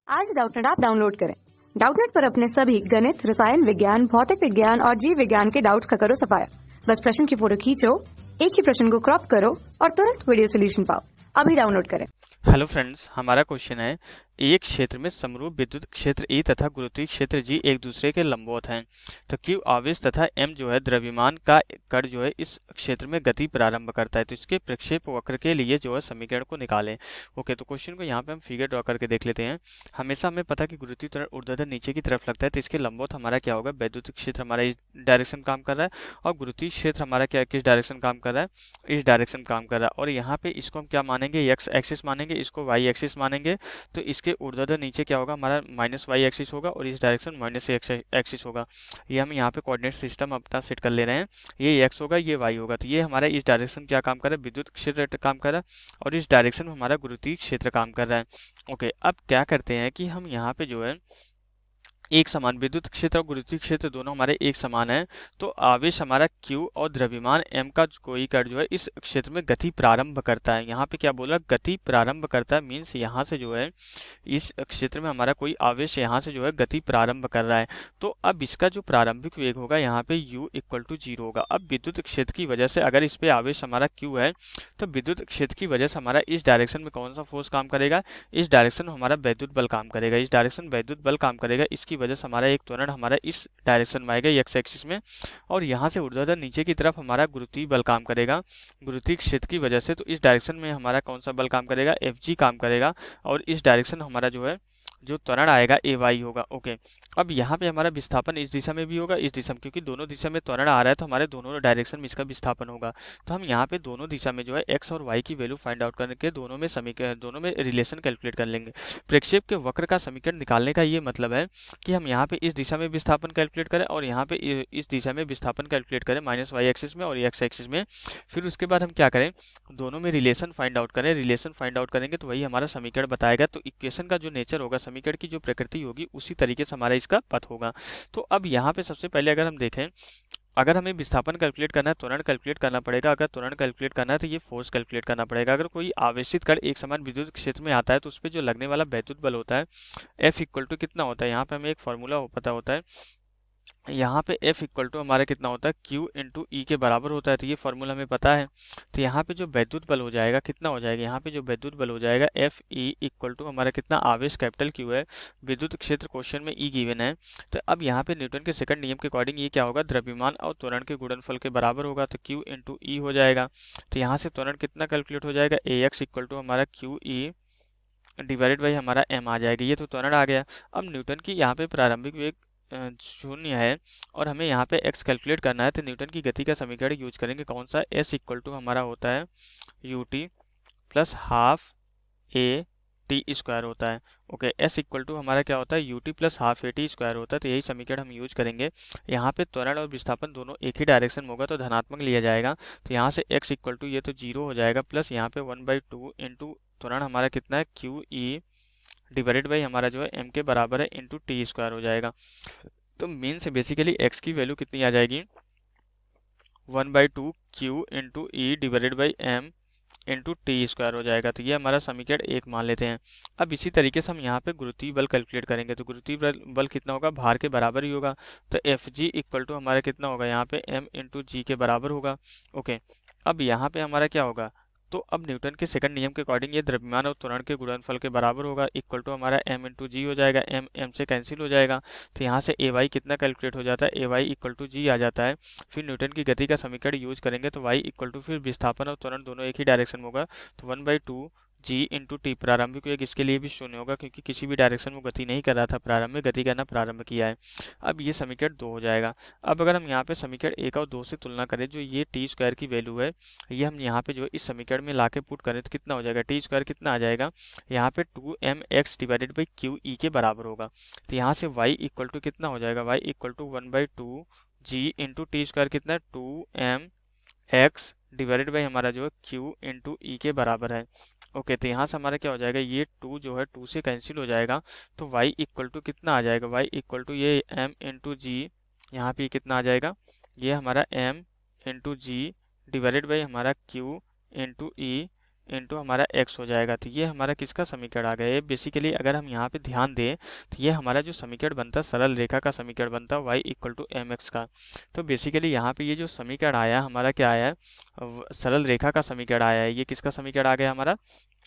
आज Doubtnut app download करें। Doubtnut पर अपने सभी गणित, रसायन विज्ञान, भौतिक विज्ञान और जीव विज्ञान के डाउट्स का करो सफाया। बस प्रश्न की फोटो खींचो, एक ही प्रश्न को क्रॉप करो और तुरंत वीडियो सोल्यूशन पाओ। अभी डाउनलोड करें। हेलो फ्रेंड्स, हमारा क्वेश्चन है एक क्षेत्र में समरूप विद्युत क्षेत्र E तथा गुरुत्वीय क्षेत्र G एक दूसरे के लंबवत हैं। तो Q आवेश तथा M जो है द्रव्यमान का कण जो है इस क्षेत्र में गति प्रारंभ करता है। तो इसके प्रक्षेप वक्र के लिए जो है समीकरण को निकालें। ओके, तो क्वेश्चन को यहाँ पे हम फिगर ड्रॉ करके देख लेते हैं। हमेशा हमें पता कि गुरुत्वीय त्वरण ऊर्ध्वाधर नीचे की तरफ लगता है, तो इसके लंबवत हमारा क्या होगा, वैद्युत क्षेत्र हमारा इस डायरेक्शन काम कर रहा है और गुरुत्वीय क्षेत्र हमारा क्या किस डायरेक्शन काम कर रहा है, इस डायरेक्शन काम कर रहा है। और यहाँ पे इसको हम क्या मानेंगे, एक्स एक्सिस मानेंगे, इसको वाई एक्सिस मानेंगे। तो इसके ऊर्ध्वाधर नीचे क्या होगा हमारा माइनस वाई एक्सिस होगा और इस डायरेक्शन माइनस एक्सिस होगा। ये हम यहाँ पे कोऑर्डिनेट सिस्टम अपना सेट कर ले रहे हैं। ये एक्स होगा, ये वाई होगा। तो ये हमारा इस डायरेक्शन क्या काम कर रहा है, विद्युत क्षेत्र काम कर रहा है और इस डायरेक्शन में हमारा गुरुत्वीय क्षेत्र काम कर रहा है। ओके, अब क्या करते हैं कि हम यहाँ पे जो है एक समान विद्युत क्षेत्र और गुरुत्वीय क्षेत्र दोनों हमारे एक समान है। तो आवेश हमारा Q और द्रव्यमान M का कोई कण जो है इस क्षेत्र में गति प्रारंभ करता है। यहाँ पे क्या बोला, गति प्रारंभ करता है, मीन्स यहाँ से जो है इस क्षेत्र में हमारा कोई आवेश यहाँ से जो है गति प्रारंभ कर रहा है। तो अब इसका जो प्रारंभिक वेग होगा यहाँ पे U इक्वल टू 0 होगा। अब विद्युत क्षेत्र की वजह से अगर इस पे आवेश हमारा Q है तो विद्युत क्षेत्र की वजह से हमारा इस डायरेक्शन में कौन सा फोर्स काम करेगा, इस डायरेक्शन में हमारा वैद्युत बल काम करेगा। इस डायरेक्शन वैद्युत बल काम करेगा, इसकी वजह से हमारा एक त्वरण हमारा इस डायरेक्शन में आएगा एक्स एक्सिस में और यहाँ से ऊर्ध्वाधर नीचे की तरफ हमारा गुरुत्वीय बल काम करेगा गुरुत्वीय क्षेत्र की वजह से। तो इस डायरेक्शन में हमारा कौन सा बल काम करेगा, एफ जी काम करेगा और इस डायरेक्शन हमारा जो है जो त्वरण आएगा ए वाई होगा। ओके, अब यहाँ पे हमारा विस्थापन इस दिशा में भी होगा, इस दिशा में, क्योंकि दोनों दिशा में त्वरण आ रहा है तो हमारे दोनों डायरेक्शन में इसका विस्थापन होगा। तो हम यहाँ पे दोनों दिशा में जो है एक्स और वाई की वैल्यू फाइंड आउट करके दोनों में रिलेशन कैलकुलेट कर लेंगे। प्रक्षेप के वक्र का समीकरण निकालने का ये मतलब है कि हम यहाँ पे इस दिशा में विस्थापन कैलकुलेट करें और यहाँ पे इस दिशा में विस्थापन कैलकुलेट करें माइनस वाई एक्सिस में और एक्स एक्सिस में। फिर उसके बाद हम क्या करें, दोनों में रिलेशन फाइंड आउट करें। रिलेशन फाइंड आउट करेंगे तो वही हमारा समीकरण बताएगा। तो इक्वेशन का जो नेचर होगा, समीकरण की जो प्रकृति होगी, उसी तरीके से हमारा इसका पथ होगा। तो अब यहाँ पे सबसे पहले अगर हम देखें, अगर हमें विस्थापन कैलकुलेट करना है, त्वरण कैलकुलेट करना पड़ेगा। अगर त्वरण कैलकुलेट करना है तो ये फोर्स कैलकुलेट करना पड़ेगा। अगर कोई आवेशित कण एक समान विद्युत क्षेत्र में आता है तो उस पर जो लगने वाला वैद्युत बल होता है F इक्वल टू कितना होता है, यहाँ पे हमें एक फॉर्मूला पता होता है। यहाँ पे F इक्वल टू हमारा कितना होता है, Q इंटू ई के बराबर होता है। तो ये फॉर्मूला हमें पता है। तो यहाँ पे जो वैद्युत बल हो जाएगा कितना हो जाएगा, यहाँ पे जो वैद्युत बल हो जाएगा F E इक्वल टू हमारा कितना, आवेश कैपिटल Q है, विद्युत क्षेत्र क्वेश्चन में E गिवन है। तो अब यहाँ पे न्यूटन के सेकंड नियम के अकॉर्डिंग ये क्या होगा, द्रव्यमान और त्वरण के गुणनफल के बराबर होगा। तो Q इंटू ई हो जाएगा। तो यहाँ से त्वरण कितना कैलकुलेट हो जाएगा, AX इक्वल टू हमारा Q E डिवाइडेड बाई हमारा M आ जाएगा। ये तो त्वरण आ गया। अब न्यूटन की यहाँ पे प्रारंभिक वेग शून्य है और हमें यहाँ पे x कैलकुलेट करना है। तो न्यूटन की गति का समीकरण यूज करेंगे, कौन सा, s इक्वल टू हमारा होता है ut plus half A T square होता है। ओके, s इक्वल टू हमारा क्या होता है, ut plus half A T square होता है। तो यही समीकरण हम यूज करेंगे। यहाँ पे त्वरण और विस्थापन दोनों एक ही डायरेक्शन में होगा तो धनात्मक लिया जाएगा। तो यहाँ से x इक्वल टू ये तो 0 हो जाएगा प्लस यहाँ पे 1/2 इंटू त्वरण हमारा कितना है, क्यू ई डिवाइडेड बाई हमारा जो है m के बराबर है इंटू टी स्क्वायर हो जाएगा। तो मीन से बेसिकली x की वैल्यू कितनी आ जाएगी, 1/2 Q into E divided by m into t square हो जाएगा। तो ये हमारा समीकरण एक मान लेते हैं। अब इसी तरीके से हम यहाँ पे गुरुत्वीय बल कैलकुलेट करेंगे। तो गुरुत्वीय बल कितना होगा, भार के बराबर ही होगा। तो एफ जी इक्वल टू हमारा कितना होगा, यहाँ पे m इंटू जी के बराबर होगा। ओके, अब यहाँ पे हमारा क्या होगा, तो अब न्यूटन के सेकंड नियम के अकॉर्डिंग ये द्रव्यमान और त्वरण के गुणनफल के बराबर होगा। इक्वल टू हमारा m इंटू जी हो जाएगा, m m से कैंसिल हो जाएगा। तो यहाँ से ए वाई कितना कैलकुलेट हो जाता है, ए वाई इक्वल टू जी आ जाता है। फिर न्यूटन की गति का समीकरण यूज करेंगे तो y इक्वल टू फिर विस्थापन और त्वरण दोनों एक ही डायरेक्शन में होगा। तो 1/2 जी इंटू टी, प्रारंभिक वेग इसके लिए भी शून्य होगा क्योंकि किसी भी डायरेक्शन में गति नहीं कर रहा था, प्रारंभ में गति करना प्रारंभ किया है। अब ये समीकरण 2 हो जाएगा। अब अगर हम यहाँ पे समीकरण 1 और 2 से तुलना करें, जो ये टी स्क्वायर की वैल्यू है, ये हम यहाँ पे जो इस समीकरण में ला के पुट करें तो कितना हो जाएगा, टी स्क्वायर कितना आ जाएगा, यहाँ पे 2mx divided by Q E के बराबर होगा। तो यहाँ से y इक्वल टू कितना हो जाएगा, y equal to 1/2 g into t square कितना है, 2mx डिवाइडेड बाई हमारा जो है q इंटू ई के बराबर है। ओके, तो यहाँ से हमारा क्या हो जाएगा, ये 2 जो है 2 से कैंसिल हो जाएगा। तो y इक्वल टू कितना आ जाएगा, y इक्वल टू ये m इंटू जी, यहाँ पे कितना आ जाएगा, ये हमारा m into g divided by हमारा q इंटू ई इंटू हमारा x हो जाएगा। तो ये हमारा किसका समीकरण आ गया? ये बेसिकली अगर हम यहाँ पे ध्यान दें तो ये हमारा जो समीकरण बनता है सरल रेखा का समीकरण बनता है y equal to m x का। तो बेसिकली यहाँ पे ये जो समीकरण आया हमारा क्या आया है? सरल रेखा का समीकरण आया है। ये किसका समीकरण आ गया हमारा?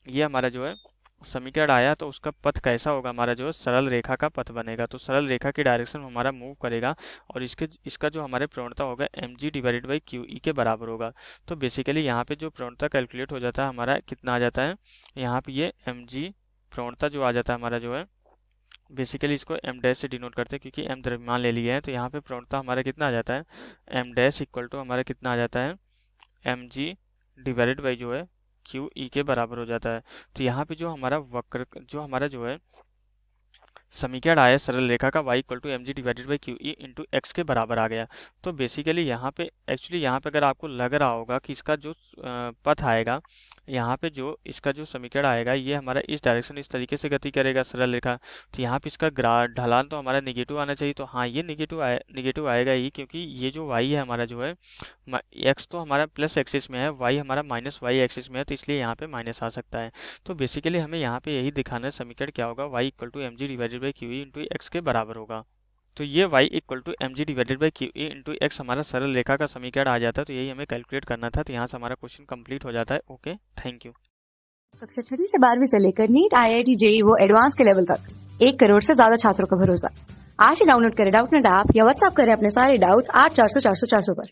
ये हमारा जो है समीकरण आया, तो उसका पथ कैसा होगा? हमारा जो सरल रेखा का पथ बनेगा। तो सरल रेखा की डायरेक्शन में हमारा मूव करेगा और इसका जो हमारे प्रवणता होगा mg डिवाइडेड बाई QE के बराबर होगा। तो बेसिकली यहाँ पे जो प्रवणता कैलकुलेट हो जाता है हमारा कितना आ जाता है? यहाँ पे ये mg प्रवणता जो आ जाता है हमारा जो है, बेसिकली इसको m डैश से डिनोट करते हैं क्योंकि m द्रव्यमान ले लिया है। तो यहाँ पे प्रवणता हमारा कितना आ जाता है? m डैश इक्वल टू हमारा कितना आ जाता है? mg डिवाइडेड बाई जो है QE के बराबर हो जाता है। तो यहाँ पे जो हमारा वक्र जो हमारा जो है समीकरण आया सरल रेखा का y equal to mg divided by QE into x के बराबर आ गया। तो बेसिकली यहाँ पे एक्चुअली यहाँ पे अगर आपको लग रहा होगा कि इसका जो पथ आएगा, यहाँ पे जो इसका जो समीकरण आएगा ये हमारा इस डायरेक्शन इस तरीके से गति करेगा सरल रेखा। तो यहाँ पे इसका ढलान तो हमारा निगेटिव आना चाहिए। तो हाँ, ये निगेटिव आएगा ही, क्योंकि ये जो y है हमारा जो है x तो हमारा प्लस एक्सिस में है, y हमारा माइनस y एक्सिस में है, तो इसलिए यहाँ पे माइनस आ सकता है। तो बेसिकली हमें यहाँ पे यही दिखाना है समीकरण क्या होगा? y equal to mg divided by QE into x के बराबर होगा। तो ये y equal to mg divided by QE into x हमारा सरल रेखा का समीकरण आ जाता है। तो यही हमें कैलकुलेट करना था। तो यहाँ से हमारा क्वेश्चन कंप्लीट हो जाता है। Okay, thank you. कक्षा 6 से 12वीं से लेकर नीट, IIT, JEE वो एडवांस के लेवल तक 1 करोड़ से ज्यादा छात्रों का भरोसा। आज ही डाउनलोड करें डाउटनेट ऐप या व्हाट्सएप करें अपने सारे डाउट्स 8400 400 400 पर।